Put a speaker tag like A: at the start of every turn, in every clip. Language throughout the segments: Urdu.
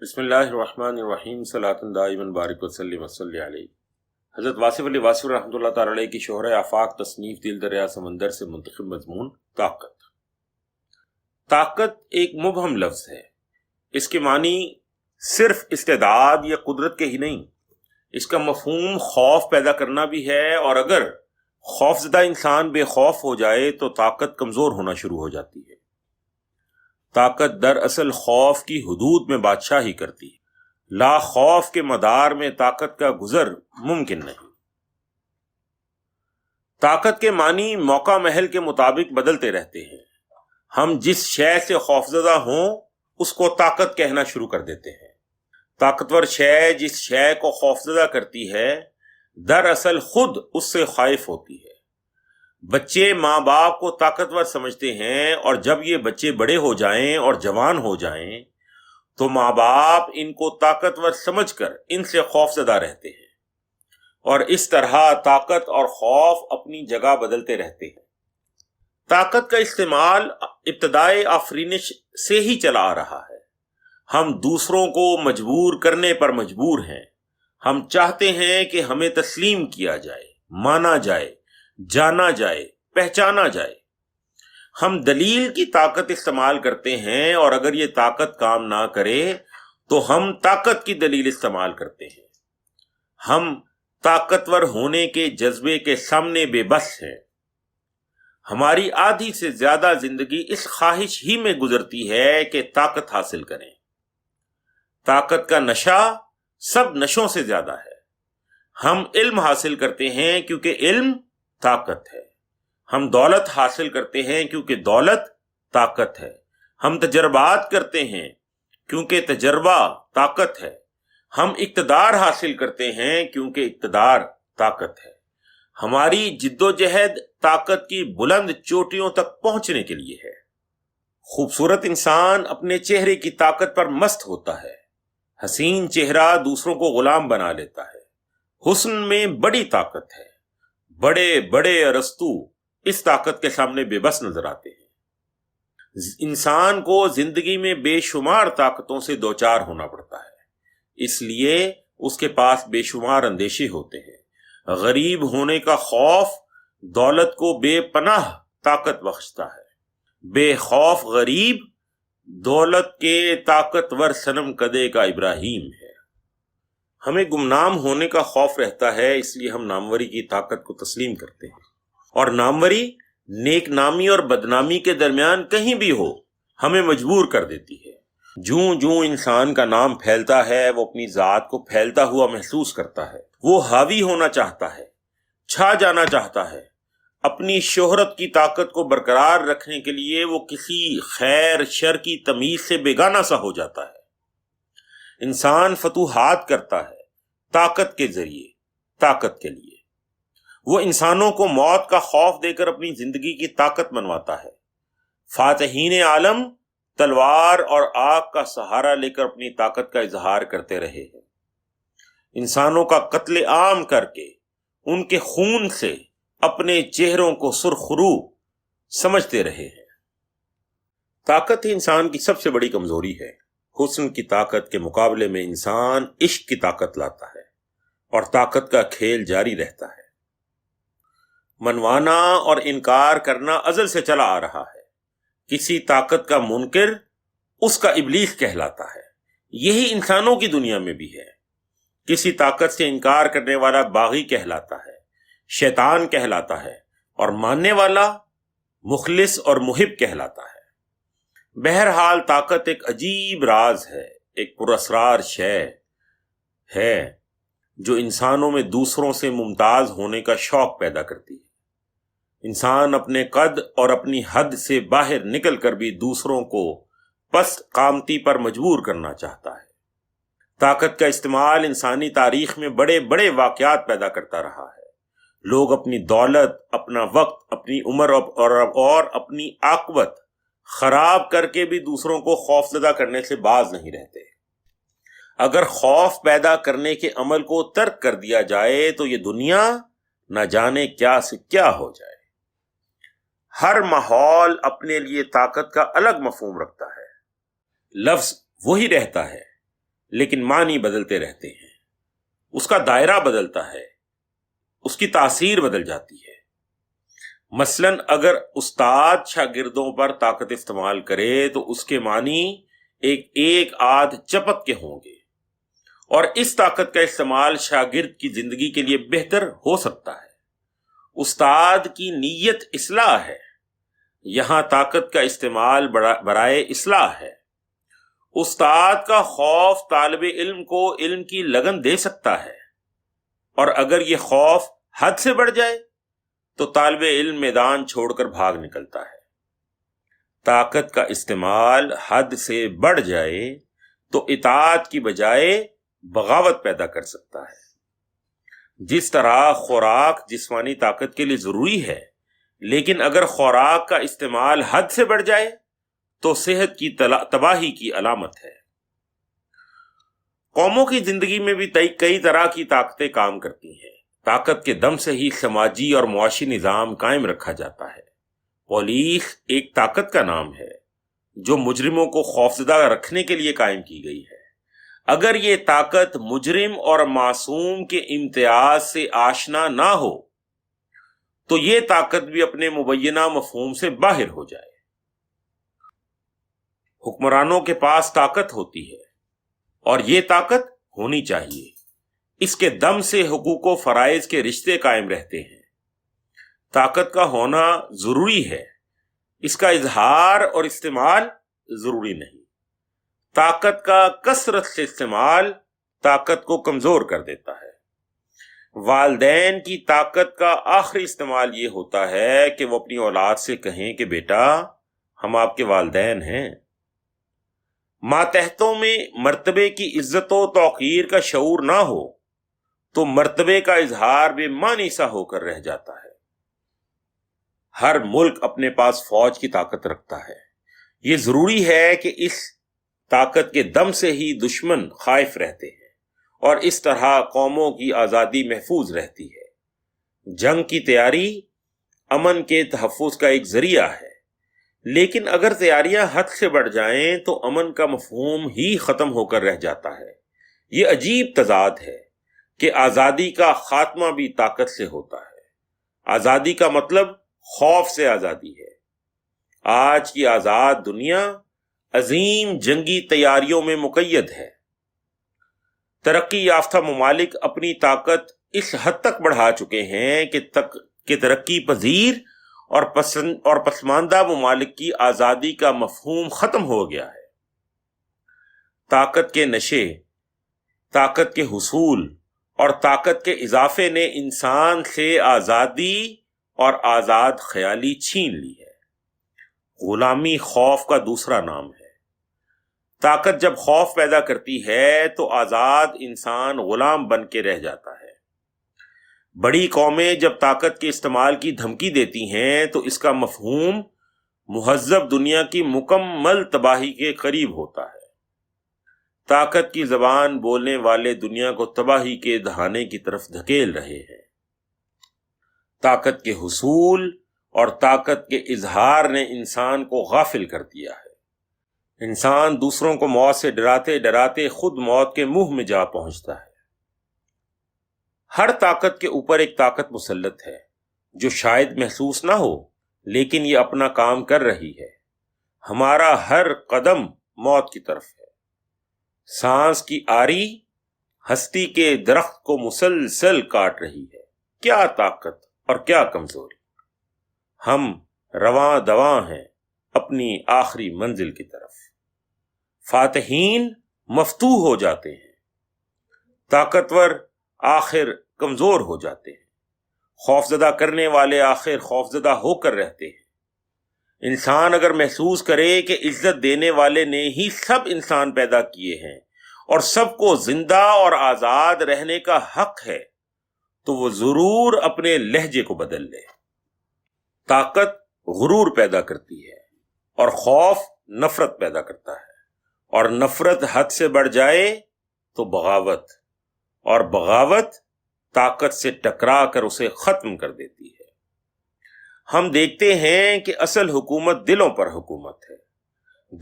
A: بسم اللہ الرحمن الرحیم صلاۃ دائما بارک وسلم وصلی علیہ۔ حضرت واصف علی واصف رحمۃ اللہ تعالی علیہ کی شہرہ آفاق تصنیف دل دریا سمندر سے منتخب مضمون طاقت۔ طاقت ایک مبہم لفظ ہے، اس کے معنی صرف استعداد یا قدرت کے ہی نہیں، اس کا مفہوم خوف پیدا کرنا بھی ہے، اور اگر خوف زدہ انسان بے خوف ہو جائے تو طاقت کمزور ہونا شروع ہو جاتی ہے۔ طاقت دراصل خوف کی حدود میں بادشاہی کرتی ہے، لا خوف کے مدار میں طاقت کا گزر ممکن نہیں۔ طاقت کے معنی موقع محل کے مطابق بدلتے رہتے ہیں۔ ہم جس شے سے خوفزدہ ہوں اس کو طاقت کہنا شروع کر دیتے ہیں۔ طاقتور شے جس شے کو خوفزدہ کرتی ہے دراصل خود اس سے خائف ہوتی ہے۔ بچے ماں باپ کو طاقتور سمجھتے ہیں، اور جب یہ بچے بڑے ہو جائیں اور جوان ہو جائیں تو ماں باپ ان کو طاقتور سمجھ کر ان سے خوفزدہ رہتے ہیں، اور اس طرح طاقت اور خوف اپنی جگہ بدلتے رہتے ہیں۔ طاقت کا استعمال ابتدائے آفرینش سے ہی چلا آ رہا ہے۔ ہم دوسروں کو مجبور کرنے پر مجبور ہیں۔ ہم چاہتے ہیں کہ ہمیں تسلیم کیا جائے، مانا جائے، جانا جائے، پہچانا جائے۔ ہم دلیل کی طاقت استعمال کرتے ہیں، اور اگر یہ طاقت کام نہ کرے تو ہم طاقت کی دلیل استعمال کرتے ہیں۔ ہم طاقتور ہونے کے جذبے کے سامنے بے بس ہیں۔ ہماری آدھی سے زیادہ زندگی اس خواہش ہی میں گزرتی ہے کہ طاقت حاصل کریں۔ طاقت کا نشہ سب نشوں سے زیادہ ہے۔ ہم علم حاصل کرتے ہیں کیونکہ علم طاقت ہے۔ ہم دولت حاصل کرتے ہیں کیونکہ دولت طاقت ہے۔ ہم تجربات کرتے ہیں کیونکہ تجربہ طاقت ہے۔ ہم اقتدار حاصل کرتے ہیں کیونکہ اقتدار طاقت ہے۔ ہماری جد و جہد طاقت کی بلند چوٹیوں تک پہنچنے کے لیے ہے۔ خوبصورت انسان اپنے چہرے کی طاقت پر مست ہوتا ہے۔ حسین چہرہ دوسروں کو غلام بنا لیتا ہے۔ حسن میں بڑی طاقت ہے۔ بڑے بڑے ارسطو اس طاقت کے سامنے بے بس نظر آتے ہیں۔ انسان کو زندگی میں بے شمار طاقتوں سے دوچار ہونا پڑتا ہے، اس لیے اس کے پاس بے شمار اندیشے ہوتے ہیں۔ غریب ہونے کا خوف دولت کو بے پناہ طاقت بخشتا ہے۔ بے خوف غریب دولت کے طاقتور صنم کدے کا ابراہیم ہے۔ ہمیں گمنام ہونے کا خوف رہتا ہے، اس لیے ہم ناموری کی طاقت کو تسلیم کرتے ہیں، اور ناموری نیک نامی اور بدنامی کے درمیان کہیں بھی ہو ہمیں مجبور کر دیتی ہے۔ جوں جوں انسان کا نام پھیلتا ہے وہ اپنی ذات کو پھیلتا ہوا محسوس کرتا ہے۔ وہ حاوی ہونا چاہتا ہے، چھا جانا چاہتا ہے۔ اپنی شہرت کی طاقت کو برقرار رکھنے کے لیے وہ کسی خیر شر کی تمیز سے بیگانہ سا ہو جاتا ہے۔ انسان فتوحات کرتا ہے طاقت کے ذریعے، طاقت کے لیے۔ وہ انسانوں کو موت کا خوف دے کر اپنی زندگی کی طاقت منواتا ہے۔ فاتحین عالم تلوار اور آگ کا سہارا لے کر اپنی طاقت کا اظہار کرتے رہے ہیں۔ انسانوں کا قتل عام کر کے ان کے خون سے اپنے چہروں کو سرخرو سمجھتے رہے ہیں۔ طاقت ہی انسان کی سب سے بڑی کمزوری ہے۔ حسن کی طاقت کے مقابلے میں انسان عشق کی طاقت لاتا ہے، اور طاقت کا کھیل جاری رہتا ہے۔ منوانا اور انکار کرنا ازل سے چلا آ رہا ہے۔ کسی طاقت کا منکر اس کا ابلیس کہلاتا ہے۔ یہی انسانوں کی دنیا میں بھی ہے۔ کسی طاقت سے انکار کرنے والا باغی کہلاتا ہے، شیطان کہلاتا ہے، اور ماننے والا مخلص اور محب کہلاتا ہے۔ بہرحال طاقت ایک عجیب راز ہے، ایک پراسرار شے ہے جو انسانوں میں دوسروں سے ممتاز ہونے کا شوق پیدا کرتی ہے۔ انسان اپنے قد اور اپنی حد سے باہر نکل کر بھی دوسروں کو پست قامتی پر مجبور کرنا چاہتا ہے۔ طاقت کا استعمال انسانی تاریخ میں بڑے بڑے واقعات پیدا کرتا رہا ہے۔ لوگ اپنی دولت، اپنا وقت، اپنی عمر اور اپنی عاقبت خراب کر کے بھی دوسروں کو خوفزدہ کرنے سے باز نہیں رہتے۔ اگر خوف پیدا کرنے کے عمل کو ترک کر دیا جائے تو یہ دنیا نہ جانے کیا سے کیا ہو جائے۔ ہر ماحول اپنے لیے طاقت کا الگ مفہوم رکھتا ہے۔ لفظ وہی رہتا ہے لیکن معنی بدلتے رہتے ہیں، اس کا دائرہ بدلتا ہے، اس کی تاثیر بدل جاتی ہے۔ مثلاً اگر استاد شاگردوں پر طاقت استعمال کرے تو اس کے معنی ایک آدھ چپک کے ہوں گے، اور اس طاقت کا استعمال شاگرد کی زندگی کے لیے بہتر ہو سکتا ہے۔ استاد کی نیت اصلاح ہے، یہاں طاقت کا استعمال برائے اصلاح ہے۔ استاد کا خوف طالب علم کو علم کی لگن دے سکتا ہے، اور اگر یہ خوف حد سے بڑھ جائے تو طالب علم میدان چھوڑ کر بھاگ نکلتا ہے۔ طاقت کا استعمال حد سے بڑھ جائے تو اطاعت کی بجائے بغاوت پیدا کر سکتا ہے۔ جس طرح خوراک جسمانی طاقت کے لیے ضروری ہے، لیکن اگر خوراک کا استعمال حد سے بڑھ جائے تو صحت کی تباہی کی علامت ہے۔ قوموں کی زندگی میں بھی کئی طرح کی طاقتیں کام کرتی ہیں۔ طاقت کے دم سے ہی سماجی اور معاشی نظام قائم رکھا جاتا ہے۔ پولیس ایک طاقت کا نام ہے جو مجرموں کو خوفزدہ رکھنے کے لیے قائم کی گئی ہے۔ اگر یہ طاقت مجرم اور معصوم کے امتیاز سے آشنا نہ ہو تو یہ طاقت بھی اپنے مبینہ مفہوم سے باہر ہو جائے۔ حکمرانوں کے پاس طاقت ہوتی ہے، اور یہ طاقت ہونی چاہیے۔ اس کے دم سے حقوق و فرائض کے رشتے قائم رہتے ہیں۔ طاقت کا ہونا ضروری ہے، اس کا اظہار اور استعمال ضروری نہیں۔ طاقت کا کثرت سے استعمال طاقت کو کمزور کر دیتا ہے۔ والدین کی طاقت کا آخری استعمال یہ ہوتا ہے کہ وہ اپنی اولاد سے کہیں کہ بیٹا ہم آپ کے والدین ہیں۔ ماتحتوں میں مرتبے کی عزت و توقیر کا شعور نہ ہو تو مرتبے کا اظہار بے معنی سا ہو کر رہ جاتا ہے۔ ہر ملک اپنے پاس فوج کی طاقت رکھتا ہے۔ یہ ضروری ہے کہ اس طاقت کے دم سے ہی دشمن خائف رہتے ہیں، اور اس طرح قوموں کی آزادی محفوظ رہتی ہے۔ جنگ کی تیاری امن کے تحفظ کا ایک ذریعہ ہے، لیکن اگر تیاریاں حد سے بڑھ جائیں تو امن کا مفہوم ہی ختم ہو کر رہ جاتا ہے۔ یہ عجیب تضاد ہے کہ آزادی کا خاتمہ بھی طاقت سے ہوتا ہے۔ آزادی کا مطلب خوف سے آزادی ہے۔ آج کی آزاد دنیا عظیم جنگی تیاریوں میں مقید ہے۔ ترقی یافتہ ممالک اپنی طاقت اس حد تک بڑھا چکے ہیں کہ ترقی پذیر اور پسماندہ ممالک کی آزادی کا مفہوم ختم ہو گیا ہے۔ طاقت کے نشے، طاقت کے حصول اور طاقت کے اضافے نے انسان سے آزادی اور آزاد خیالی چھین لی ہے۔ غلامی خوف کا دوسرا نام ہے۔ طاقت جب خوف پیدا کرتی ہے تو آزاد انسان غلام بن کے رہ جاتا ہے۔ بڑی قومیں جب طاقت کے استعمال کی دھمکی دیتی ہیں تو اس کا مفہوم مہذب دنیا کی مکمل تباہی کے قریب ہوتا ہے۔ طاقت کی زبان بولنے والے دنیا کو تباہی کے دہانے کی طرف دھکیل رہے ہیں۔ طاقت کے حصول اور طاقت کے اظہار نے انسان کو غافل کر دیا ہے۔ انسان دوسروں کو موت سے ڈراتے ڈراتے خود موت کے منہ میں جا پہنچتا ہے۔ ہر طاقت کے اوپر ایک طاقت مسلط ہے جو شاید محسوس نہ ہو، لیکن یہ اپنا کام کر رہی ہے۔ ہمارا ہر قدم موت کی طرف ہے۔ سانس کی آری ہستی کے درخت کو مسلسل کاٹ رہی ہے۔ کیا طاقت اور کیا کمزوری! ہم رواں دواں ہیں اپنی آخری منزل کی طرف۔ فاتحین مفتوح ہو جاتے ہیں، طاقتور آخر کمزور ہو جاتے ہیں، خوفزدہ کرنے والے آخر خوفزدہ ہو کر رہتے ہیں۔ انسان اگر محسوس کرے کہ عزت دینے والے نے ہی سب انسان پیدا کیے ہیں اور سب کو زندہ اور آزاد رہنے کا حق ہے تو وہ ضرور اپنے لہجے کو بدل لے۔ طاقت غرور پیدا کرتی ہے اور خوف نفرت پیدا کرتا ہے، اور نفرت حد سے بڑھ جائے تو بغاوت، اور بغاوت طاقت سے ٹکرا کر اسے ختم کر دیتی ہے۔ ہم دیکھتے ہیں کہ اصل حکومت دلوں پر حکومت ہے۔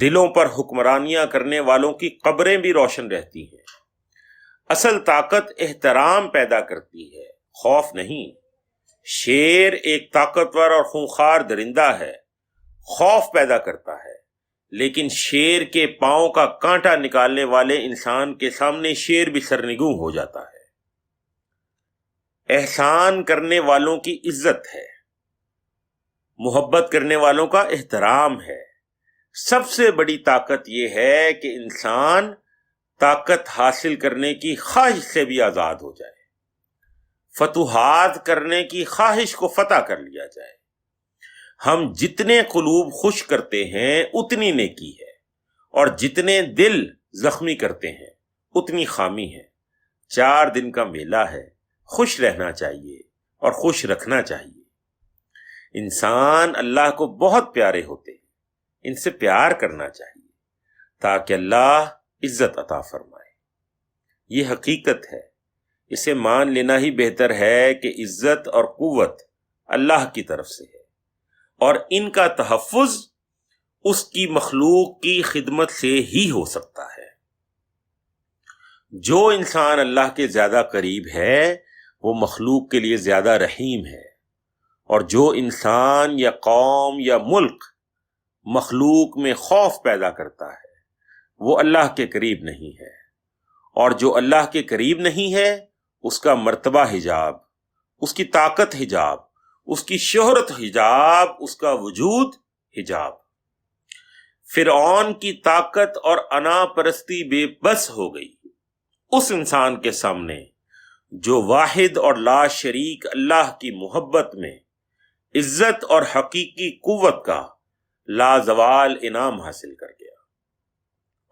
A: دلوں پر حکمرانیاں کرنے والوں کی قبریں بھی روشن رہتی ہیں۔ اصل طاقت احترام پیدا کرتی ہے، خوف نہیں۔ شیر ایک طاقتور اور خونخوار درندہ ہے، خوف پیدا کرتا ہے، لیکن شیر کے پاؤں کا کانٹا نکالنے والے انسان کے سامنے شیر بھی سرنگوں ہو جاتا ہے۔ احسان کرنے والوں کی عزت ہے، محبت کرنے والوں کا احترام ہے۔ سب سے بڑی طاقت یہ ہے کہ انسان طاقت حاصل کرنے کی خواہش سے بھی آزاد ہو جائے، فتوحات کرنے کی خواہش کو فتح کر لیا جائے۔ ہم جتنے قلوب خوش کرتے ہیں اتنی نیکی ہے، اور جتنے دل زخمی کرتے ہیں اتنی خامی ہے۔ 4 دن کا میلہ ہے، خوش رہنا چاہیے اور خوش رکھنا چاہیے۔ انسان اللہ کو بہت پیارے ہوتے ہیں، ان سے پیار کرنا چاہیے تاکہ اللہ عزت عطا فرمائے۔ یہ حقیقت ہے، اسے مان لینا ہی بہتر ہے کہ عزت اور قوت اللہ کی طرف سے ہے، اور ان کا تحفظ اس کی مخلوق کی خدمت سے ہی ہو سکتا ہے۔ جو انسان اللہ کے زیادہ قریب ہے وہ مخلوق کے لیے زیادہ رحیم ہے، اور جو انسان یا قوم یا ملک مخلوق میں خوف پیدا کرتا ہے وہ اللہ کے قریب نہیں ہے، اور جو اللہ کے قریب نہیں ہے اس کا مرتبہ حجاب، اس کی طاقت حجاب، اس کی شہرت حجاب، اس کا وجود حجاب۔ فرعون کی طاقت اور انا پرستی بے بس ہو گئی اس انسان کے سامنے جو واحد اور لا شریک اللہ کی محبت میں عزت اور حقیقی قوت کا لازوال انعام حاصل کر گیا۔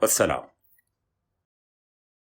A: السلام۔